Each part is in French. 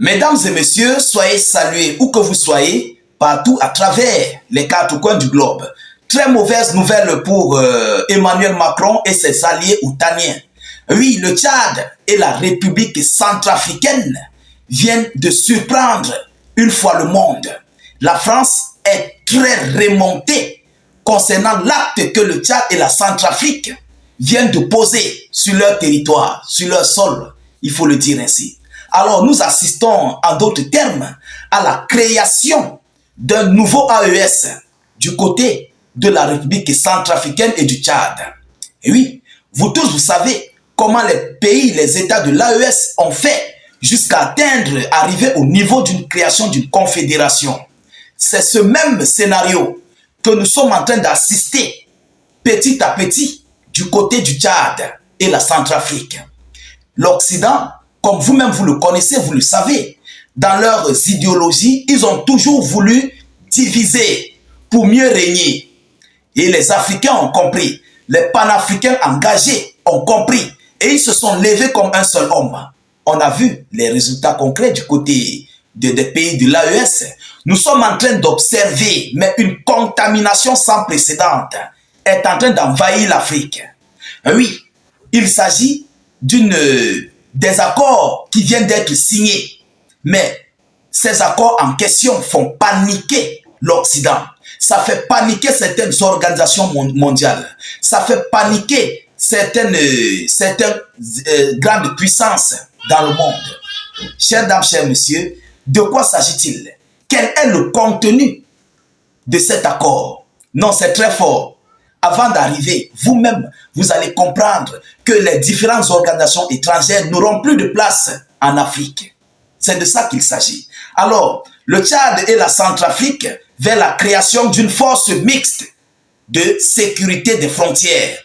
Mesdames et messieurs, soyez salués où que vous soyez, partout à travers les quatre coins du globe. Très mauvaise nouvelle pour Emmanuel Macron et ses alliés outaniens. Oui, le Tchad et la République centrafricaine viennent de surprendre une fois le monde. La France est très remontée concernant l'acte que le Tchad et la Centrafrique viennent de poser sur leur territoire, sur leur sol, il faut le dire ainsi. Alors nous assistons, en d'autres termes, à la création d'un nouveau AES du côté de la République centrafricaine et du Tchad. Et oui, vous tous, vous savez comment les pays, les États de l'AES ont fait jusqu'à arriver au niveau d'une création d'une confédération. C'est ce même scénario que nous sommes en train d'assister petit à petit du côté du Tchad et la Centrafrique. L'Occident, comme vous-même vous le connaissez, vous le savez, dans leurs idéologies, ils ont toujours voulu diviser pour mieux régner. Et les Africains ont compris, les panafricains engagés ont compris, et ils se sont levés comme un seul homme. On a vu les résultats concrets du côté des pays de l'AES. Nous sommes en train d'observer, mais une contamination sans précédent est en train d'envahir l'Afrique. Oui, il s'agit des accords qui viennent d'être signés. Mais ces accords en question font paniquer l'Occident. Ça fait paniquer certaines organisations mondiales. Ça fait paniquer certaines grandes puissances dans le monde. Chères dames, chers messieurs, de quoi s'agit-il? Quel est le contenu de cet accord? Non, c'est très fort. Avant d'arriver, vous-même, vous allez comprendre que les différentes organisations étrangères n'auront plus de place en Afrique. C'est de ça qu'il s'agit. Alors, le Tchad et la Centrafrique vers la création d'une force mixte de sécurité des frontières.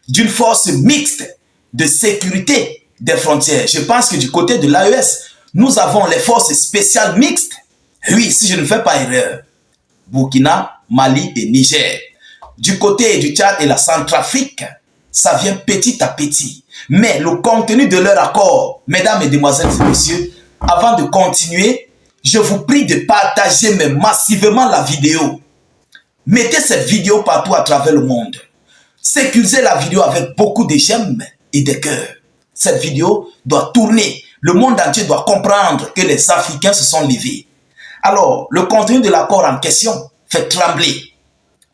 D'une force mixte de sécurité des frontières. Je pense que du côté de l'AES, nous avons les forces spéciales mixtes. Oui, si je ne fais pas erreur. Burkina, Mali et Niger. Du côté du Tchad et la Centrafrique, ça vient petit à petit. Mais le contenu de leur accord, mesdames, mesdemoiselles et messieurs, avant de continuer, je vous prie de partager massivement la vidéo. Mettez cette vidéo partout à travers le monde. Sécurisez la vidéo avec beaucoup de j'aime et de cœur. Cette vidéo doit tourner. Le monde entier doit comprendre que les Africains se sont levés. Alors, le contenu de l'accord en question fait trembler.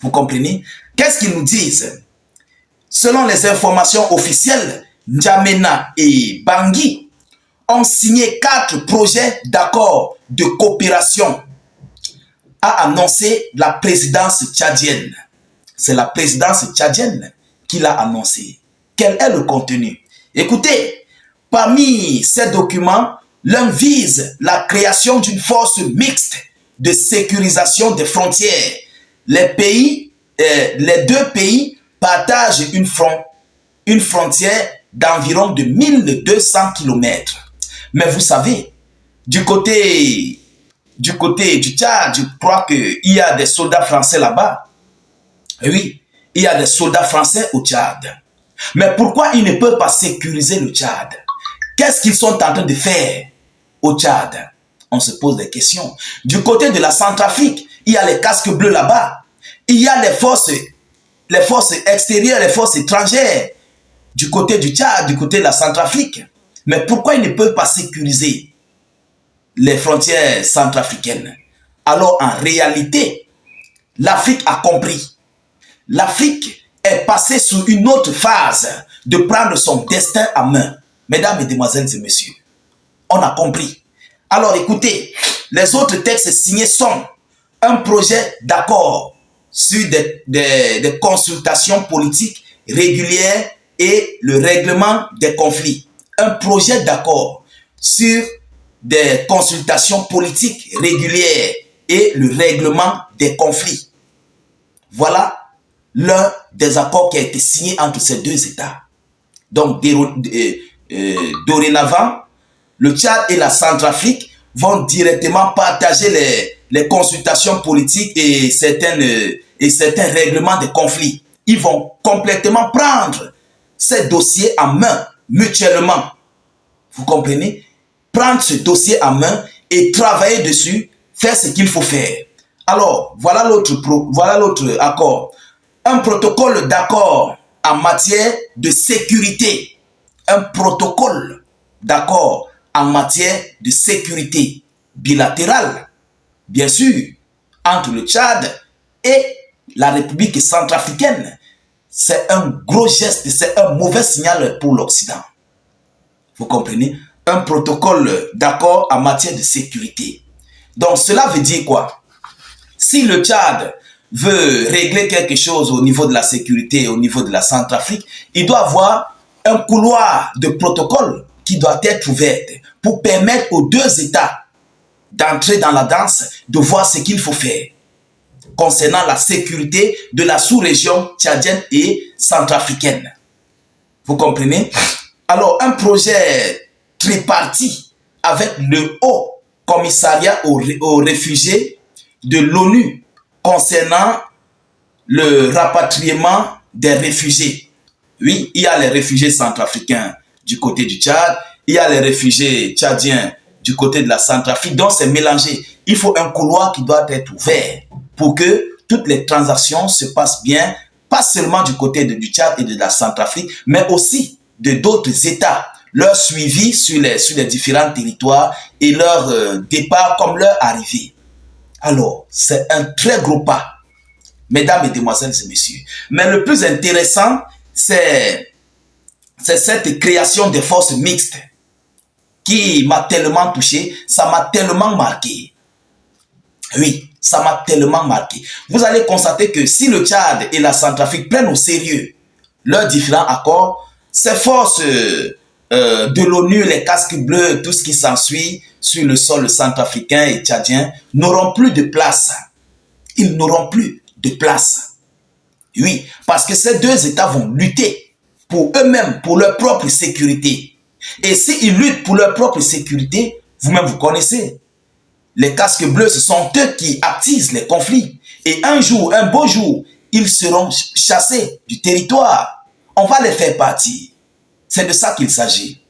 Vous comprenez? Qu'est-ce qu'ils nous disent? Selon les informations officielles, N'Djamena et Bangui ont signé 4 projets d'accord de coopération, a annoncé la présidence tchadienne. C'est la présidence tchadienne qui l'a annoncé. Quel est le contenu? Écoutez, parmi ces documents, l'un vise la création d'une force mixte de sécurisation des frontières. Les deux pays partagent une frontière d'environ de 1200 km. Mais vous savez, du côté du Tchad, je crois qu'il y a des soldats français là-bas. Oui, il y a des soldats français au Tchad. Mais pourquoi ils ne peuvent pas sécuriser le Tchad? Qu'est-ce qu'ils sont en train de faire au Tchad? On se pose des questions. Du côté de la Centrafrique, il y a les casques bleus là-bas. Il y a les forces extérieures, les forces étrangères du côté du Tchad, du côté de la Centrafrique. Mais pourquoi ils ne peuvent pas sécuriser les frontières centrafricaines? Alors en réalité, l'Afrique a compris. L'Afrique est passée sur une autre phase de prendre son destin à main. Mesdames, mesdemoiselles et messieurs, on a compris. Alors écoutez, les autres textes signés sont un projet d'accord sur des consultations politiques régulières et le règlement des conflits. Un projet d'accord sur des consultations politiques régulières et le règlement des conflits. Voilà l'un des accords qui a été signé entre ces deux États. Donc, dorénavant, le Tchad et la Centrafrique vont directement partager les consultations politiques et certains règlements de conflits. Ils vont complètement prendre ces dossiers en main mutuellement. Vous comprenez? prendre ce dossier en main et travailler dessus, faire ce qu'il faut faire. Alors, voilà l'autre accord. Un protocole d'accord en matière de sécurité. Un protocole d'accord en matière de sécurité bilatérale, bien sûr, entre le Tchad et la République centrafricaine. C'est un gros geste, c'est un mauvais signal pour l'Occident. Vous comprenez? Un protocole d'accord en matière de sécurité. Donc cela veut dire quoi? Si le Tchad veut régler quelque chose au niveau de la sécurité, au niveau de la Centrafrique, il doit avoir un couloir de protocole qui doit être ouvert pour permettre aux deux États d'entrer dans la danse, de voir ce qu'il faut faire concernant la sécurité de la sous-région tchadienne et centrafricaine. Vous comprenez? Alors, un projet tripartite avec le Haut Commissariat aux réfugiés de l'ONU concernant le rapatriement des réfugiés. Oui, il y a les réfugiés centrafricains du côté du Tchad, il y a les réfugiés tchadiens du côté de la Centrafrique, donc c'est mélangé. Il faut un couloir qui doit être ouvert pour que toutes les transactions se passent bien, pas seulement du côté du Tchad et de la Centrafrique, mais aussi de d'autres États, leur suivi sur les différents territoires et leur départ comme leur arrivée. Alors, c'est un très gros pas, mesdames, mesdemoiselles et messieurs. Mais le plus intéressant, c'est cette création des forces mixtes qui m'a tellement touché, ça m'a tellement marqué. Oui, ça m'a tellement marqué. Vous allez constater que si le Tchad et la Centrafrique prennent au sérieux leurs différents accords, ces forces de l'ONU, les casques bleus, tout ce qui s'ensuit sur le sol centrafricain et tchadien n'auront plus de place. Ils n'auront plus de place. Oui, parce que ces deux États vont lutter pour eux-mêmes, pour leur propre sécurité. Et s'ils luttent pour leur propre sécurité, vous-même vous connaissez, les casques bleus, ce sont eux qui attisent les conflits. Et un jour, un beau jour, ils seront chassés du territoire. On va les faire partir. C'est de ça qu'il s'agit.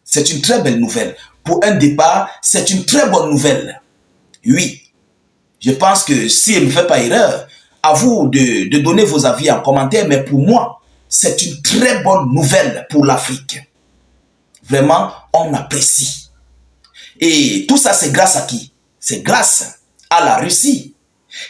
C'est une très belle nouvelle. Pour un départ, c'est une très bonne nouvelle. Oui, je pense que si elle ne me fait pas erreur, à vous de donner vos avis en commentaire, mais pour moi, c'est une très bonne nouvelle pour l'Afrique. Vraiment, on apprécie. Et tout ça, c'est grâce à qui? C'est grâce à la Russie,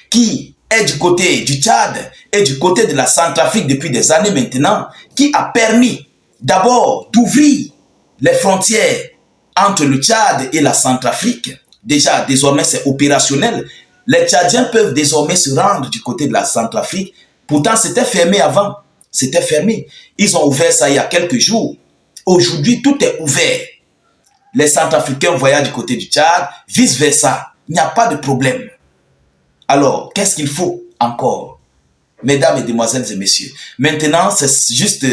qui est du côté du Tchad et du côté de la Centrafrique depuis des années maintenant, qui a permis d'abord d'ouvrir les frontières entre le Tchad et la Centrafrique. Déjà, désormais, c'est opérationnel. Les Tchadiens peuvent désormais se rendre du côté de la Centrafrique. Pourtant, c'était fermé avant. C'était fermé. Ils ont ouvert ça il y a quelques jours. Aujourd'hui, tout est ouvert. Les Centrafricains voyagent du côté du Tchad, vice-versa. Il n'y a pas de problème. Alors, qu'est-ce qu'il faut encore? Mesdames, mesdemoiselles et messieurs. Maintenant, c'est juste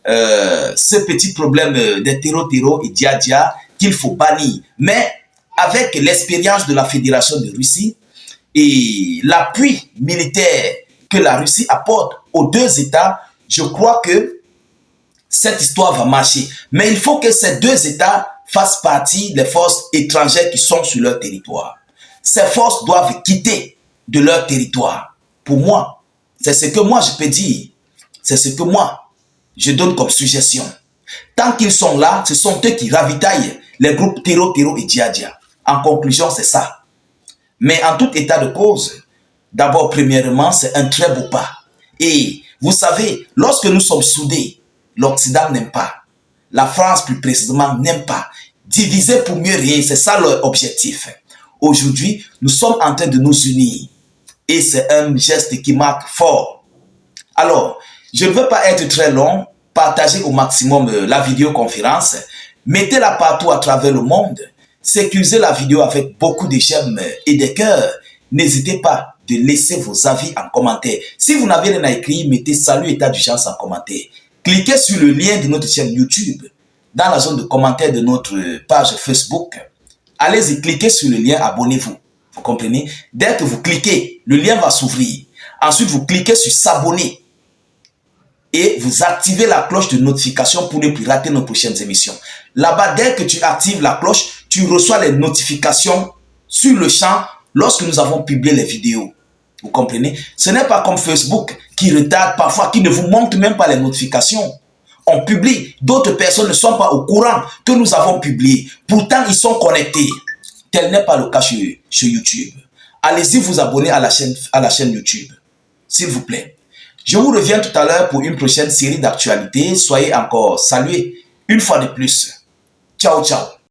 ce petit problème des terreaux et dia-dia qu'il faut bannir. Mais avec l'expérience de la Fédération de Russie et l'appui militaire que la Russie apporte aux deux États, je crois que cette histoire va marcher. Mais il faut que ces deux États fassent partie des forces étrangères qui sont sur leur territoire. Ces forces doivent quitter de leur territoire. Pour moi, c'est ce que moi je peux dire. C'est ce que moi je donne comme suggestion. Tant qu'ils sont là, ce sont eux qui ravitaillent les groupes terreau et dia-dia. En conclusion, c'est ça. Mais en tout état de cause, d'abord, premièrement, c'est un très beau pas. Et vous savez, lorsque nous sommes soudés, l'Occident n'aime pas. La France, plus précisément, n'aime pas. Diviser pour mieux régner, c'est ça leur objectif. Aujourd'hui, nous sommes en train de nous unir. Et c'est un geste qui marque fort. Alors, je ne veux pas être très long. Partagez au maximum la vidéoconférence. Mettez-la partout à travers le monde. Sécurisez la vidéo avec beaucoup de j'aime et de cœurs. N'hésitez pas de laisser vos avis en commentaire. Si vous n'avez rien à écrire, mettez salut état d'urgence en commentaire. Cliquez sur le lien de notre chaîne YouTube dans la zone de commentaires de notre page Facebook. Allez-y, cliquez sur le lien, abonnez-vous. Vous comprenez? Dès que vous cliquez, le lien va s'ouvrir. Ensuite, vous cliquez sur s'abonner. et vous activez la cloche de notification pour ne plus rater nos prochaines émissions. Là-bas, dès que tu actives la cloche, tu reçois les notifications sur le champ lorsque nous avons publié les vidéos. Vous comprenez? Ce n'est pas comme Facebook qui retarde parfois, qui ne vous montre même pas les notifications. On publie, d'autres personnes ne sont pas au courant que nous avons publié. Pourtant, ils sont connectés. Tel n'est pas le cas sur YouTube. Allez-y vous abonner à la chaîne YouTube, s'il vous plaît. Je vous reviens tout à l'heure pour une prochaine série d'actualités. Soyez encore salués une fois de plus. Ciao, ciao.